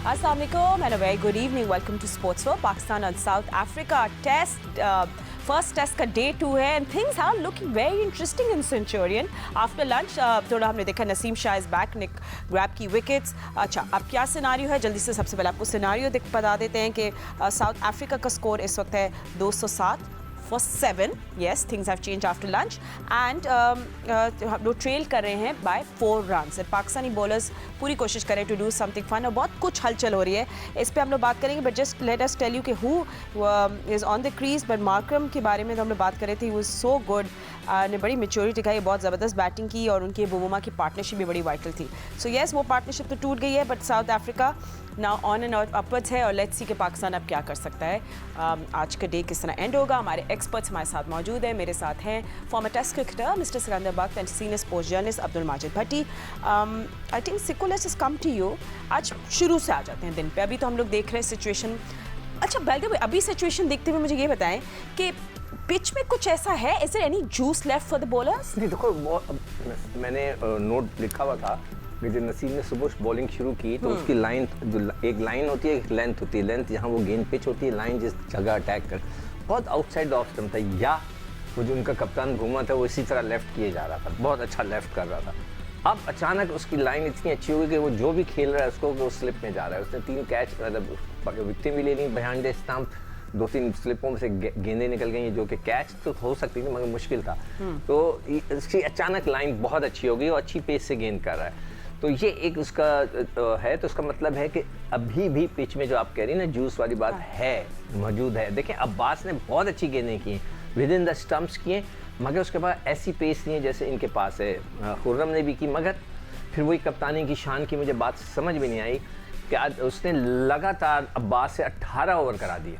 Assalamu alaikum and a very good evening. Welcome to Sports World. Pakistan and South Africa test. First test का day 2 है and things are looking very interesting in Centurion. After lunch थोड़ा हमने देखा Naseem Shah is back, Nick grab की wickets. अच्छा अब क्या scenario है, जल्दी से सबसे पहले आपको सिनारियो बता देते हैं कि साउथ अफ्रीका का स्कोर इस वक्त है 207 for 7. Yes, things have changed after lunch and हम लोग ट्रेल कर रहे हैं by 4 runs. पाकिस्तानी बॉलर्स पूरी कोशिश करें to do something fun और बहुत कुछ हलचल हो रही है, इस पे हम लोग बात करेंगे. But just let us tell you कि who is on the crease. But Markram के बारे में तो हम लोग बात कर रहे थे. He was so good. ने बड़ी मेच्योरिटी दिखाई, बहुत ज़बरदस्त बैटिंग की और उनकी बुमबुमा की पार्टनरशिप भी बड़ी वाइटल थी. सो येस, वो पार्टनरशिप तो टूट गई है but south Africa now on and upwards है और लेट्स सी कि पाकिस्तान अब क्या कर सकता है. आज का डे किस तरह एंड होगा. हमारे एक्सपर्ट्स हमारे साथ मौजूद हैं. मेरे साथ हैं former test cricketer mister Sikandar Bakht and senior sports journalist Abdul Majid Bhatti. I think सिको let's just come to you. आज शुरू से आ जाते हैं दिन पे. अभी तो हम लोग देख रहे हैं सिचुएशन. अच्छा बाय द वे, अभी सिचुएशन देखते हुए मुझे ये बताएं कि पिच में कुछ ऐसा है, is there any juice left for the bowlers? नहीं देखो, मैंने नोट लिखा हुआ था कि जब नसीम ने सुबह बॉलिंग शुरू की तो उसकी लाइन, जो एक लाइन होती है एक लेंथ होती है. लेंथ जहाँ वो गेंद पिच होती है, लाइन जिस जगह अटैक कर बहुत आउटसाइड ऑफ स्टंप था, या वो जो उनका कप्तान घूमा था वो इसी तरह लेफ्ट किए जा रहा था, बहुत अच्छा लेफ्ट कर रहा था. अब अचानक उसकी लाइन इतनी अच्छी हो गई कि वो जो भी खेल रहा है उसको वो स्लिप में जा रहा है. उसने 3 कैच मतलब विकेटें भी ले ली बिहाइंड द स्टंप, 2-3 स्लिपों से गेंदें निकल गई जो कि कैच तो हो सकती थी मगर मुश्किल था. तो इसकी अचानक लाइन बहुत अच्छी हो गई और अच्छी पेस से गेंद कर रहा है. तो ये एक उसका है. तो उसका मतलब है कि अभी भी पिच में जो आप कह रही हैं ना जूस वाली बात है, मौजूद है. देखें अब्बास ने बहुत अच्छी गेंदें की, विद इन द स्टम्प्स किए, मगर उसके बाद ऐसी पेस नहीं है जैसे इनके पास है. खुर्रम ने भी की, मगर फिर वही कप्तानी की शान की मुझे बात समझ में नहीं आई कि आज उसने लगातार अब्बास से 18 ओवर करा दिए.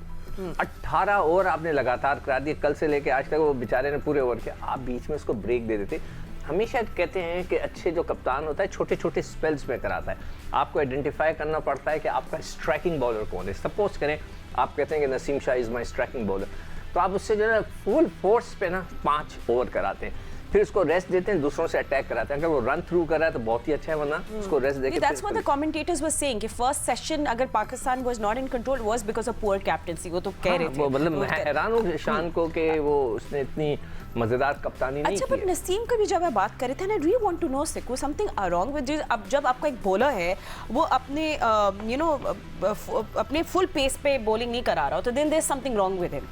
18 ओवर आपने लगातार करा दिए, कल से लेके आज तक वो बेचारे ने पूरे ओवर किया. आप बीच में उसको ब्रेक दे देते. हमेशा कहते हैं कि अच्छे जो कप्तान होता है छोटे छोटे स्पेल्स में कराता है. आपको आइडेंटिफाई करना पड़ता है कि आपका स्ट्राइकिंग बॉलर कौन है. सपोज करें आप कहते हैं कि Naseem Shah is my striking bowler, तो आप उससे जो है फुल फोर्स पे ना 5 ओवर कराते हैं, फिर उसको रेस्ट देते हैं, दूसरों से अटैक कराते हैं. अगर वो रन थ्रू कर रहा है तो बहुत ही अच्छा है, वरना उसको रेस्ट देके. That's what the commentators were saying कि फर्स्ट सेशन अगर Pakistan was not in control was because of poor captaincy. वो तो कह रहे थे. वो मतलब मैं हैरान हूं शान को कि वो उसने इतनी मजेदार कप्तानी नहीं की. अच्छा पर नसीम का भी जब मैं बात कर रहे थे ना, रियली वांट टू नो सिको समथिंग रॉन्ग विद. अब जब आपका एक बॉलर है वो अपने यू नो अपने फुल पेस पे बॉलिंग नहीं करा रहा हो तो then there is something wrong with him.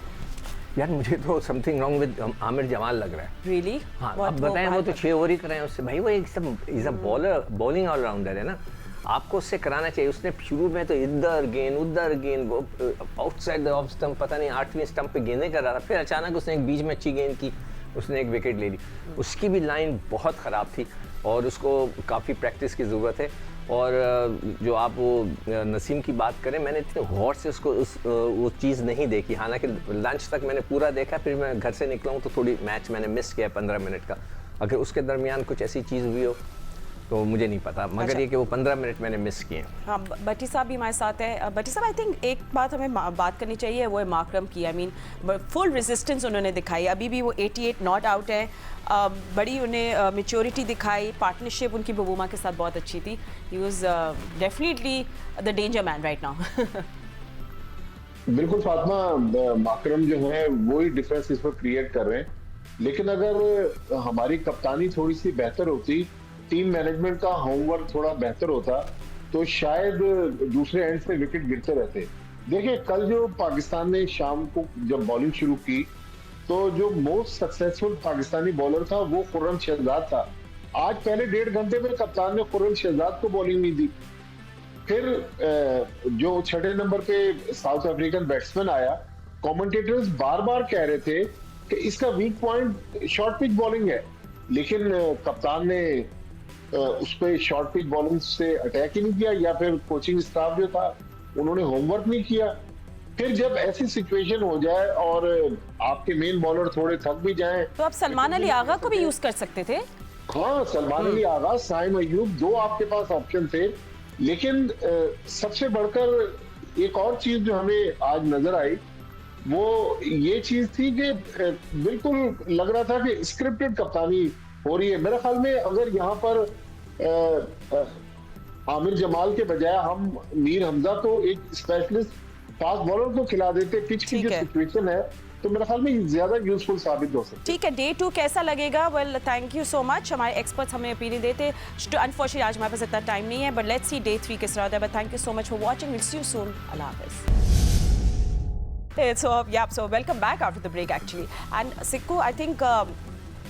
यार मुझे तो something wrong with Aamir Jamal लग रहा है. रियली? हाँ, अब बताएं वो तो 6 ओवर ही कराएं उससे. भाई वो एक सब is a bowler, bowling allrounder है ना, आपको उससे कराना चाहिए. उसने शुरू में तो इधर गेंद उधर गेंद, वो आउटसाइड द ऑफ स्टंप, पता नहीं 8वें स्टंप पे गेंदें कर रहा था. फिर अचानक उसने एक बीच में अच्छी गेंद की, उसने एक विकेट ले ली. उसकी भी लाइन बहुत ख़राब थी और उसको काफ़ी प्रैक्टिस की ज़रूरत है. और जो आप वो नसीम की बात करें, मैंने इतने गौर से उसको वो चीज़ नहीं देखी. हालांकि लंच तक मैंने पूरा देखा, फिर मैं घर से निकला हूँ तो थोड़ी मैच मैंने मिस किया 15 मिनट का. अगर उसके दरमियान कुछ ऐसी चीज़ हुई हो तो मुझे नहीं पता, मगर अच्छा. ये कि वो 15 मिनट मैंने मिस किए. हाँ, भट्टी साहब भी हमारे साथ है. भट्टी साहब आई थिंक एक बात हमें बात करनी चाहिए, वो है मार्करम की. आई मीन फुल रेजिस्टेंस उन्होंने दिखाई. अभी भी वो 88 नॉट आउट है. बड़ी उन्हें मेच्योरिटी दिखाई. पार्टनरशिप उनकी बुमबुमा के साथ बहुत अच्छी थी. He was definitely the danger man right now. बिल्कुल फातिमा, मार्करम जो है वो ही डिफरेंस इस पर क्रिएट कर रहे हैं. लेकिन अगर हमारी कप्तानी थोड़ी सी बेहतर होती, टीम मैनेजमेंट का होमवर्क थोड़ा बेहतर होता, तो शायद दूसरे एंड से विकेट गिरते रहते. देखिए कल जो पाकिस्तान ने शाम को जब बॉलिंग शुरू की तो जो मोस्ट सक्सेसफुल पाकिस्तानी बॉलर था वो खुर्रम शहजाद था. आज पहले 1.5 घंटे में कप्तान ने खुर्रम शहजाद को बॉलिंग नहीं दी. फिर जो 6 नंबर पे साउथ अफ्रीकन बैट्समैन आया, कमेंटेटर्स बार बार कह रहे थे कि इसका weak point short pitch bowling है, लेकिन कप्तान ने उस पर शॉर्ट पिच बॉलिंग से अटैक ही नहीं किया, या फिर कोचिंग स्टाफ जो था उन्होंने होमवर्क नहीं किया. फिर जब ऐसी सिचुएशन हो जाए और आपके मेन बॉलर थोड़े थक भी जाएं, तो आप सलमान अली आगा को भी यूज कर सकते थे. हाँ, सलमान अली आगा, साइम अयूब, 2 आपके पास ऑप्शन थे. लेकिन सबसे बढ़कर एक और चीज जो हमें आज नजर आई वो ये चीज थी कि बिल्कुल लग रहा था कि स्क्रिप्टेड कप्तानी हो रही है. मेरे ख्याल में अगर यहाँ पर आमिर जमाल के बजाय हम मीर हमजा को एक स्पेशलिस्ट फास्ट बॉलर को खिला देते, पिच की ठीक जो है। सिचुएशन है, तो मेरे ख्याल में ज्यादा यूजफुल साबित हो सकती है। ठीक है, डे 2 कैसा लगेगा? Well thank you so much. हमारे एक्सपर्ट्स हमें ओपिनियन देते। अनफॉर्चुनेटली आज हमारे पास इतना टाइम नहीं है, बट लेट्स सी डे 3 किस तरह होता है। But thank you so much for watching, will see you soon. अल्लाह हाफिज़। So welcome back after the break actually. And Sikku, I think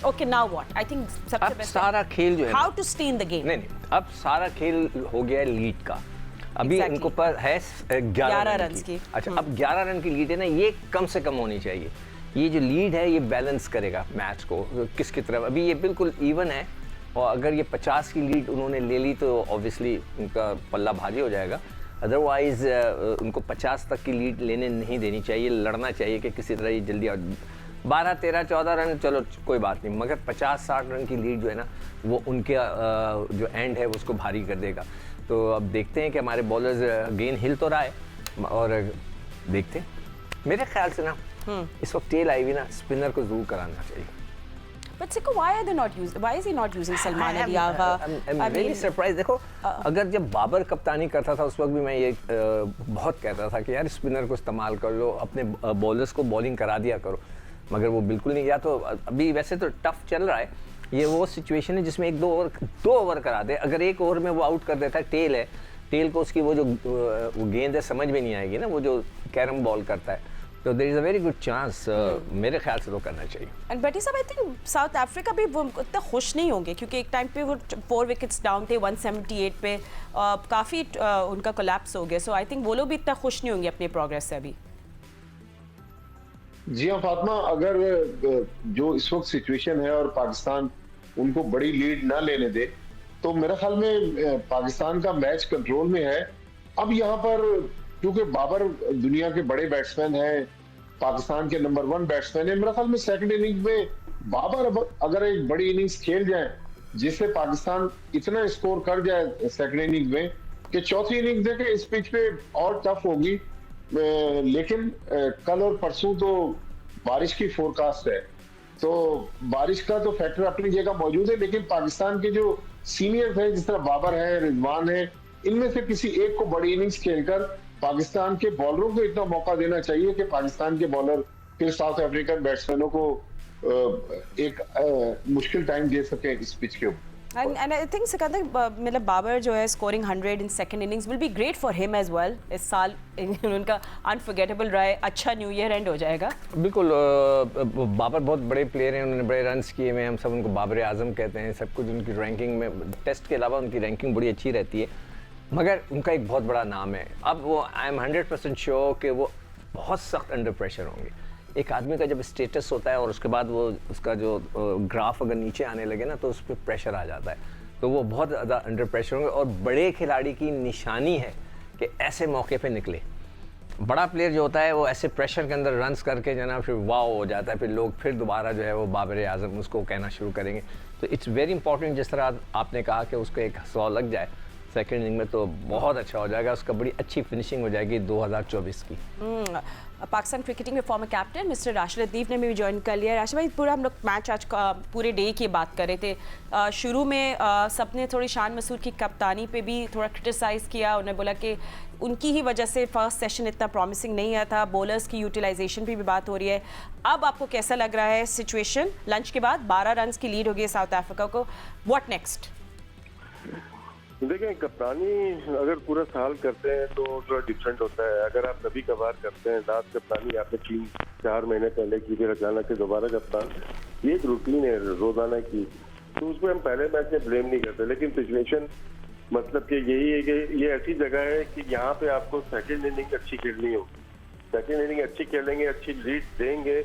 okay, now what? I think सबसे अब best सारा खेल जो है how to stay in the game. नहीं, अब सारा खेल हो गया है लीड का। अभी Exactly. इनको पर है 11 रन रन्स की। अच्छा, अब 11 रन की लीड है ना, ये कम से कम होनी चाहिए। ये जो लीड है ये बैलेंस करेगा मैच को किसकी तरफ। अभी ये बिल्कुल इवन है, और अगर ये 50 की लीड उन्होंने ले ली तो ऑब्वियसली उनका पल्ला भारी हो जाएगा। अदरवाइज उनको 50 तक की लीड लेने नहीं देनी चाहिए, लड़ना चाहिए कि किसी तरह ये जल्दी 12, 13, 14 रन चलो कोई बात नहीं, मगर 50-60 रन की लीड जो है ना, वो उनके जो एंड है उसको भारी कर देगा। तो अब देखते हैं कि हमारे बॉलर्स गेंद हिल तो रहा है, और देखते हैं। मेरे ख्याल से ना इस वक्त टेल आई हुई ना, स्पिनर को जरूर कराना चाहिए। But Sikku, why is he not using Salman Ali Agha? I'm really surprised। देखो, अगर जब बाबर कप्तानी करता था उस वक्त भी मैं ये बहुत कहता था कि यार स्पिनर को इस्तेमाल कर लो, अपने बॉलर्स को बॉलिंग करा दिया करो, मगर वो बिल्कुल नहीं। या तो अभी वैसे तो टफ चल रहा है, ये वो सिचुएशन है जिसमें 2 ओवर करा दे। अगर 1 ओवर में वो आउट कर देता है, टेल है, टेल को उसकी वो जो वो गेंद है समझ में नहीं आएगी ना, वो जो कैरम बॉल करता है, तो there is a very good chance मेरे ख्याल से तो करना चाहिए। एंड बेटी साहब, आई थिंक साउथ अफ्रीका भी वो इतना खुश नहीं होंगे, क्योंकि एक टाइम पे वो 4 विकेट्स डाउन थे 178 पे, काफ़ी उनका कोलैप्स हो गया। सो आई थिंक वो लोग भी इतना खुश नहीं होंगे अपने प्रोग्रेस से अभी। जी हाँ फातिमा, अगर जो इस वक्त सिचुएशन है और पाकिस्तान उनको बड़ी लीड ना लेने दे, तो मेरे ख्याल में पाकिस्तान का मैच कंट्रोल में है। अब यहाँ पर क्योंकि बाबर दुनिया के बड़े बैट्समैन हैं, पाकिस्तान के नंबर 1 बैट्समैन है, मेरे ख्याल में सेकंड इनिंग में बाबर अगर एक बड़ी इनिंग्स खेल जाए जिससे पाकिस्तान इतना स्कोर कर जाए सेकंड इनिंग में कि चौथी इनिंग देखे इस पिच पे और टफ होगी। लेकिन कल और परसों तो बारिश की फोरकास्ट है, तो बारिश का तो फैक्टर अपनी जगह मौजूद है, लेकिन पाकिस्तान के जो सीनियर थे जिस तरह बाबर है, रिजवान है, इनमें से किसी एक को बड़ी इनिंग्स खेलकर पाकिस्तान के बॉलरों को इतना मौका देना चाहिए कि पाकिस्तान के बॉलर फिर साउथ अफ्रीकन बैट्समैनों को एक मुश्किल टाइम दे सके इस पिच के ऊपर। And I think सिकंदर, मतलब बाबर जो है scoring 100 in second innings will be great for him as well. इस साल उनका अनफॉरगेटेबल रहा है, अच्छा न्यू ईयर एंड हो जाएगा। बिल्कुल, बाबर बहुत बड़े प्लेयर हैं, उन्होंने बड़े रन्स किए हुए हैं, हम सब उनको बाबर आजम कहते हैं। सब कुछ उनकी रैंकिंग में, टेस्ट के अलावा उनकी रैंकिंग बड़ी अच्छी रहती है, मगर उनका एक बहुत बड़ा नाम है। अब वो आई एम 100% श्योर कि वो बहुत सख्त अंडर प्रेशर होंगे। एक आदमी का जब स्टेटस होता है और उसके बाद वो उसका जो ग्राफ अगर नीचे आने लगे ना, तो उस पर प्रेशर आ जाता है, तो वो बहुत ज़्यादा अंडर प्रेशर होंगे। और बड़े खिलाड़ी की निशानी है कि ऐसे मौके पे निकले। बड़ा प्लेयर जो होता है वो ऐसे प्रेशर के अंदर रन्स करके जो है ना, फिर वाव हो जाता है, फिर लोग फिर दोबारा जो है वो बाबर आजम उसको कहना शुरू करेंगे। तो इट्स वेरी इंपॉर्टेंट, जिस तरह आपने कहा कि उसको एक 100 लग जाए सेकेंड इनिंग में, तो बहुत अच्छा हो जाएगा, उसका बड़ी अच्छी फिनिशिंग हो जाएगी 2024 की। पाकिस्तान क्रिकेटिंग के फॉर्मर कैप्टन मिस्टर राशिद लतीफ़ ने भी ज्वाइन कर लिया। राशिद भाई, पूरा हम लोग मैच आज का पूरे डे की बात कर रहे थे। शुरू में सबने थोड़ी शान मसूद की कप्तानी पे भी थोड़ा क्रिटिसाइज़ किया, उन्हें बोला कि उनकी ही वजह से फर्स्ट सेशन इतना प्रॉमिसिंग नहीं आया था। बॉलर्स की यूटिलाइजेशन पे भी बात हो रही है। अब आपको कैसा लग रहा है सिचुएशन? लंच के बाद 12 रन की लीड हो गई साउथ अफ्रीका को, व्हाट नेक्स्ट? देखें, कप्तानी अगर पूरा साल करते हैं तो थोड़ा डिफरेंट होता है। अगर आप कभी कभार करते हैं, लास्ट कप्तानी आपने 3-4 महीने पहले की, फिर अचानक से दोबारा कप्तान, ये एक रूटीन है रोजाना की, तो उसको हम पहले मैच में ब्लेम नहीं करते। लेकिन सिचुएशन मतलब कि यही है कि ये ऐसी जगह है कि यहाँ पे आपको सेकेंड इनिंग अच्छी खेलनी होगी। सेकेंड इनिंग अच्छी खेलेंगे, अच्छी लीड देंगे,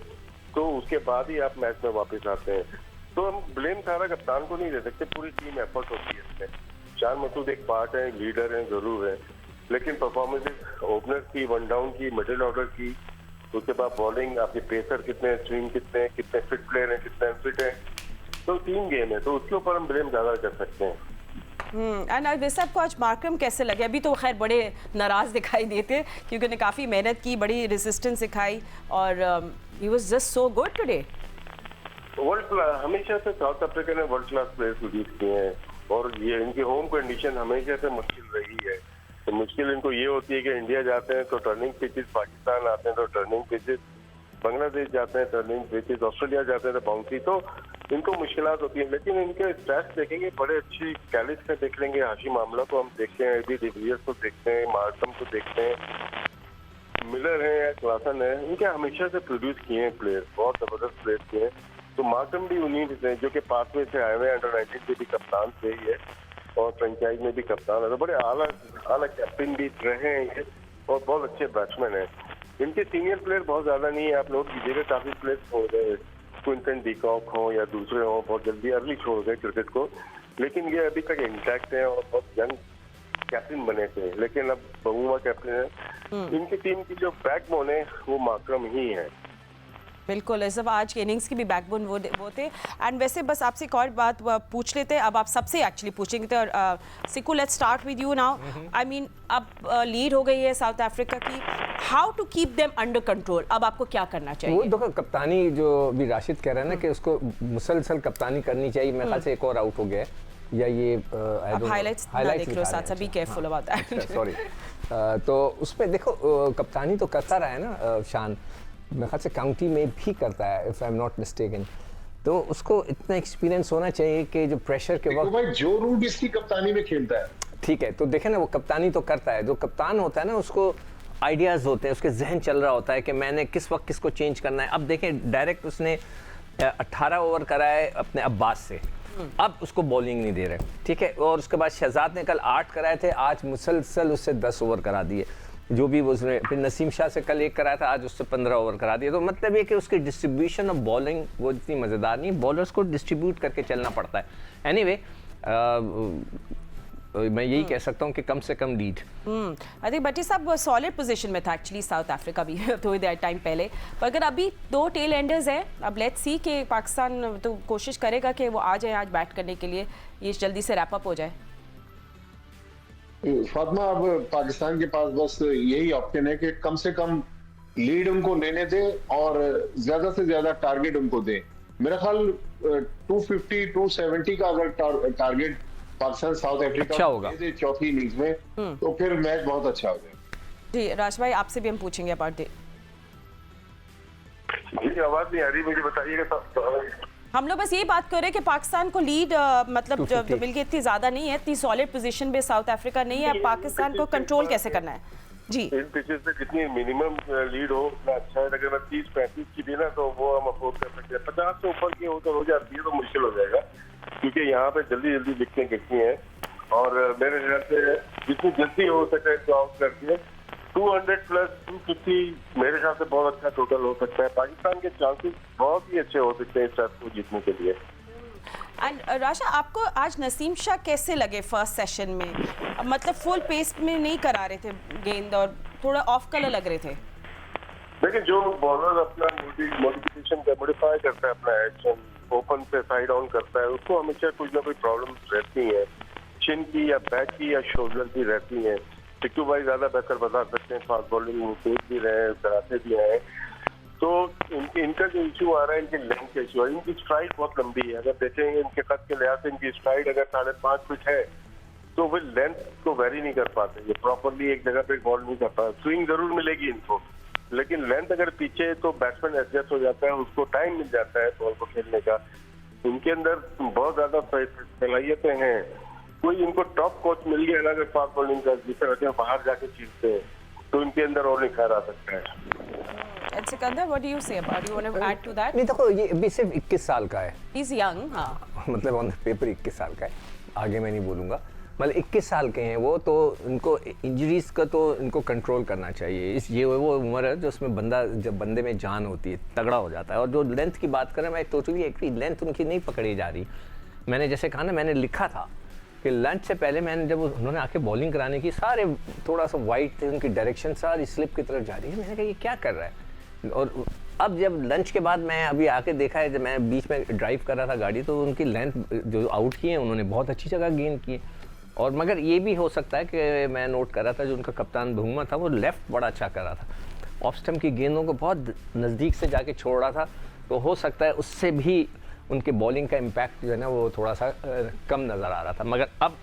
तो उसके बाद ही आप मैच में वापस आते हैं। तो हम ब्लेम सारा कप्तान को नहीं दे सकते, पूरी टीम एफर्ट होती है इसमें। शान मसूद एक पार्ट है, लीडर हैं, जरूर है, लेकिन परफॉर्मेंस ओपनर की, वन डाउन की, मिडिल ऑर्डर की, उसके बाद बॉलिंग, आपके पेसर कितने, स्विंग कितने फिट प्लेयर हैं, कितने अनफिट हैं, तो 3 गेम है, तो उसके ऊपर हम ब्लेम ज्यादा कर सकते हैं। एंड वैसे आपको आज मार्करम कैसे लगे? अभी तो खैर बड़े नाराज दिखाई देते, क्योंकि उन्होंने काफ़ी मेहनत की, बड़ी रेजिस्टेंस दिखाई, और he was just so good today. World class, हमेशा से साउथ अफ्रीका ने वर्ल्ड क्लास प्लेयर प्रोड्यूस किए हैं। और ये इनकी होम कंडीशन हमेशा से मुश्किल रही है। तो मुश्किल इनको ये होती है कि इंडिया जाते हैं तो टर्निंग पिचेस, पाकिस्तान आते हैं तो टर्निंग पिचेस, बांग्लादेश जाते हैं टर्निंग पिचेस, ऑस्ट्रेलिया जाते हैं तो बाउंसी, तो इनको मुश्किलात होती है। लेकिन इनके स्टैट्स देखेंगे बड़े अच्छी, कैलिस का देख लेंगे, हाशिम आमला को हम देखते हैं, एबी डिविलियर्स को देखते हैं, मार्कम को देखते हैं, मिलर है या क्लासन है, इनके हमेशा से प्रोड्यूस किए हैं प्लेयर, बहुत जबरदस्त प्लेयर किए हैं। तो मार्कम भी उन्हीं से जो कि पाथवे से आए हुए, अंडर 19 के भी कप्तान से ही है और फ्रेंचाइज में भी कप्तान है, तो बड़े आला कैप्टन भी रहे हैं ये और बहुत अच्छे बैट्समैन हैं। इनके सीनियर प्लेयर बहुत ज्यादा नहीं है, आप नोट कीजिएगा, काफी प्लेयर छोड़ गए, क्विंटन डीकॉक हो या दूसरे हो, बहुत जल्दी अर्ली छोड़ गए क्रिकेट को, लेकिन ये अभी तक इंटैक्ट है और बहुत यंग कैप्टन बने थे, लेकिन अब बहुमा कैप्टन है। इनकी टीम की जो बैकबोन है वो माकरम ही है। बिल्कुल, इस दफ़ा आज के इनिंग्स की भी बैकबोन वो थे। एंड वैसे बस आपसे एक और बात पूछ लेते हैं, अब आप सबसे एक्चुअली पूछेंगे तो Siku, let's start with you now. I mean अब लीड हो गई है साउथ अफ्रीका की, how to keep them under control, अब आपको क्या करना चाहिए? वो देखो कप्तानी जो भी राशिद कह रहे हैं ना कि उसको मुसलसल कप्तानी करनी चाहिए, मेरे ख्याल से एक और आउट हो गया है या ये हाइलाइट्स देख लो साथ, be careful about that. Sorry, तो उसमें देखो कप्तानी तो करता रहा है ना शान, मेरे ख्याल से काउंटी में भी करता है if I am not mistaken, तो उसको इतना एक्सपीरियंस होना चाहिए कि जो प्रेशर के वक्त भाई जो रूट इसकी कप्तानी में खेलता है, ठीक है, तो देखें ना वो कप्तानी तो करता है, जो कप्तान होता है ना उसको आइडियाज़ होते हैं, उसके जहन चल रहा होता है कि मैंने किस वक्त किसको चेंज करना है। अब देखें डायरेक्ट उसने 18 ओवर करा है अपने अब्बास से, अब उसको बॉलिंग नहीं दे रहे, ठीक है, और उसके बाद शहजाद ने कल 8 कराए थे, आज मुसलसल उससे 10 ओवर करा दिए, जो भी उसने, फिर नसीम शाह से कल 1 कराया था, आज उससे 15 ओवर करा दिए। तो मतलब ये कि उसकी डिस्ट्रीब्यूशन ऑफ बॉलिंग वो इतनी मज़ेदार नहीं, बॉलर्स को डिस्ट्रीब्यूट करके चलना पड़ता है। एनीवे मैं यही कह सकता हूँ कि कम से कम लीड। आई थिंक भट्टी साहब सॉलिड पोजीशन में था एक्चुअली साउथ अफ्रीका भी थोड़ी देर टाइम पहले, पर अगर अभी 2 टेल एंडर्स हैं, अब लेट्स सी कि पाकिस्तान तो कोशिश करेगा कि वो आ जाए आज बैट करने के लिए, ये जल्दी से रैप अप हो जाए। फातिमा अब पाकिस्तान के पास बस यही ऑप्शन है कि कम से कम लीड उनको लेने दें और ज्यादा से ज्यादा टारगेट उनको दें। मेरा ख्याल 250 270 का अगर टारगेट पाकिस्तान साउथ अफ्रीका अच्छा होगा चौथी इनिंग्स में, तो फिर मैच बहुत अच्छा हो जाएगा। जी राज भाई, आपसे भी हम पूछेंगे अबाउट इट। जी आवाज नहीं आ रही, मुझे बताइएगा। हम लोग बस यही बात कर रहे हैं कि पाकिस्तान को लीड मतलब जो मिल के इतनी ज्यादा नहीं है, इतनी सॉलिड पोजीशन में साउथ अफ्रीका नहीं है, पाकिस्तान को कंट्रोल कैसे करना है? जी, इन पिचेस से जितनी मिनिमम लीड हो उतना अच्छा है, अगर मैं 30-35 की भी ना तो वो हम अफोर्ड कर सकते हैं। 50 से ऊपर की हो जाती है तो मुश्किल हो जाएगा, क्योंकि यहाँ पे जल्दी जल्दी विकेटें गिरती हैं और मेरे ख्याल से जितनी जल्दी हो सके तो आउट करती है। 200 प्लस 250 मेरे ख्याल से बहुत अच्छा टोटल हो सकता है। पाकिस्तान के चांसेस बहुत ही अच्छे हो सकते हैं इस टेस्ट को जीतने के लिए। एंड राशा, आपको आज नसीम शाह कैसे लगे फर्स्ट सेशन में? मतलब फुल पेस में नहीं करा रहे थे गेंद और थोड़ा ऑफ कलर लग रहे थे। देखिए, जो बॉलर अपना मॉडिफिकेशन मॉडिफाई करता है, अपना एक्शन ओपन से साइड ऑन करता है, उसको हमेशा कुछ ना कोई प्रॉब्लम रहती है, चिन की या बैक की या शोल्डर की रहती है। टिक्कू भाई ज्यादा बेहतर बता सकते हैं, फास्ट बॉलिंग तेज भी रहे, कराते भी आए, तो इनका जो इशू आ रहा है इनके लेंथ का इशू है। इनकी स्ट्राइड बहुत लंबी है, अगर देखेंगे इनके कद के लिहाज से इनकी स्ट्राइड अगर 5.5 फीट है तो वो लेंथ को वेरी नहीं कर पाते, ये प्रॉपरली एक जगह पे बॉल नहीं कर पाते। स्विंग जरूर मिलेगी इनको, लेकिन लेंथ अगर पीछे है तो बैट्समैन एडजस्ट हो जाता है, उसको टाइम मिल जाता है बॉल को खेलने का। इनके अंदर बहुत ज्यादा सलाहियतें हैं। कोई इनको टॉप कोच मिल गया अगर फास्ट बॉलिंग का, जिसे कहते हैं बाहर जाके सीखते हैं, तो इनके अंदर और निखार आ सकता है। Sikandar, what do you say about, you want to add to that? नहीं देखो, ये अभी सिर्फ 21 साल का है, ही इज यंग। हाँ, मतलब ऑन द पेपर 21 साल का है, आगे मैं नहीं बोलूँगा, मतलब 21 साल के हैं वो, तो इनको इंजरीज का तो इनको कंट्रोल करना चाहिए। ये वो उम्र है जो उसमें जब बंदे में जान होती है, तगड़ा हो जाता है। और जो लेंथ की बात करें, मैं टोटली एग्री, लेंथ उनकी नहीं पकड़ी जा रही। मैंने जैसे कहा ना, मैंने लिखा था कि लंच से पहले मैंने जब उन्होंने आके बॉलिंग कराने की, सारे थोड़ा सा वाइट थे, उनकी डायरेक्शन सारी स्लिप की तरफ जा रही है। मैंने कहा ये क्या कर रहा है। और अब जब लंच के बाद मैं अभी आके देखा है, जब मैं बीच में ड्राइव कर रहा था गाड़ी, तो उनकी लेंथ जो आउट की है उन्होंने बहुत अच्छी जगह गेन की। और मगर ये भी हो सकता है कि मैं नोट कर रहा था, जो उनका कप्तान बहुमा था वो लेफ्ट बड़ा अच्छा कर रहा था, ऑफ स्टंप की गेंदों को बहुत नज़दीक से जाके छोड़ रहा था, तो हो सकता है उससे भी उनके बॉलिंग का इम्पैक्ट जो है ना वो थोड़ा सा कम नज़र आ रहा था, मगर अब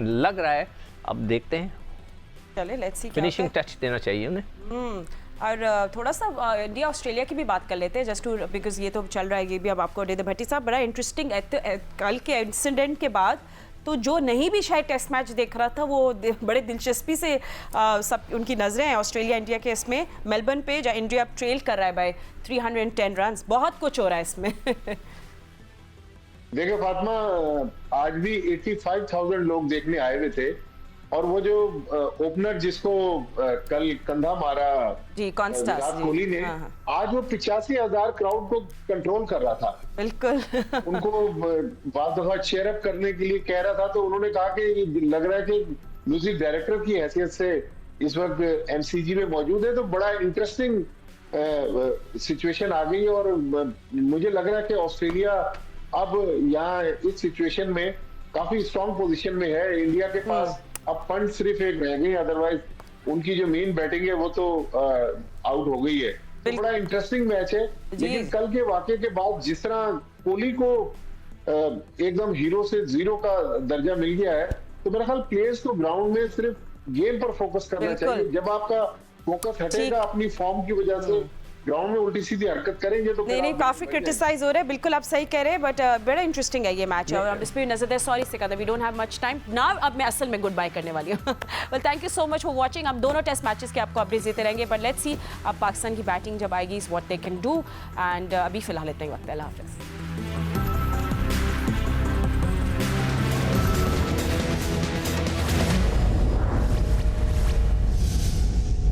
लग रहा है, अब देखते हैं, चले लेट्स सी फिनिशिंग टच देना चाहिए उन्हें। और थोड़ा सा इंडिया ऑस्ट्रेलिया की भी बात कर लेते हैं, जस्ट टू बिकॉज ये तो चल रहा है, ये भी अब आपको दे दे। भट्टी साहब, बड़ा इंटरेस्टिंग कल के इंसिडेंट के बाद तो जो नहीं भी शायद टेस्ट मैच देख रहा था वो बड़े दिलचस्पी से सब उनकी नज़रें हैं ऑस्ट्रेलिया इंडिया के इसमें मेलबर्न पे, जहाँ इंडिया अब ट्रेल कर रहा है बाय 310 रन। बहुत कुछ हो रहा है इसमें। देखिए फातिमा, आज भी 85,000 लोग देखने आए हुए थे, और वो जो ओपनर जिसको कल कंधा मारा जी, कॉन्स्टास विराट कोहली ने, हाँ। आज वो 85,000 क्राउड को कंट्रोल कर रहा था। बिल्कुल। उनको बाद दफा चेयर अप करने के लिए कह रहा था, तो उन्होंने कहा कि लग रहा है कि म्यूजिक डायरेक्टर की हैसियत से इस वक्त एमसीजी में मौजूद है, तो बड़ा इंटरेस्टिंग सिचुएशन आ गई। और मुझे लग रहा है कि ऑस्ट्रेलिया अब यहाँ इस सिचुएशन में काफी स्ट्रॉन्ग पोजीशन में है। इंडिया के पास अब फंड सिर्फ एक रह गई, अदरवाइज उनकी जो मेन बैटिंग है वो तो आउट हो गई है। तो बड़ा इंटरेस्टिंग मैच है। लेकिन कल के वाकये के बाद जिस तरह कोहली को एकदम हीरो से जीरो का दर्जा मिल गया है, तो मेरा ख्याल प्लेयर्स को ग्राउंड में सिर्फ गेम पर फोकस करना चाहिए। जब आपका फोकस हटेगा अपनी फॉर्म की वजह से, ग्राउंड में उल्टी सीधी हरकत करेंगे तो नहीं काफी क्रिटिसाइज हो रहे हैं। बिल्कुल आप सही कह रहे हैं, बट बड़ा इंटरेस्टिंग है ये मैच और अब इस पे नजर दे। Sorry Sikandar, we don't have much time ना। अब मैं असल में गुड बाय करने वाली हूँ। Well, thank you so much for watching. हम दोनों टेस्ट मैचेस के आपको अपडेट्स देते रहेंगे, बट लेट्स सी अब पाकिस्तान की बैटिंग जब आएगी, what they can do. And अभी फिलहाल इतना ही वक्त है। अल्लाह हाफिज़।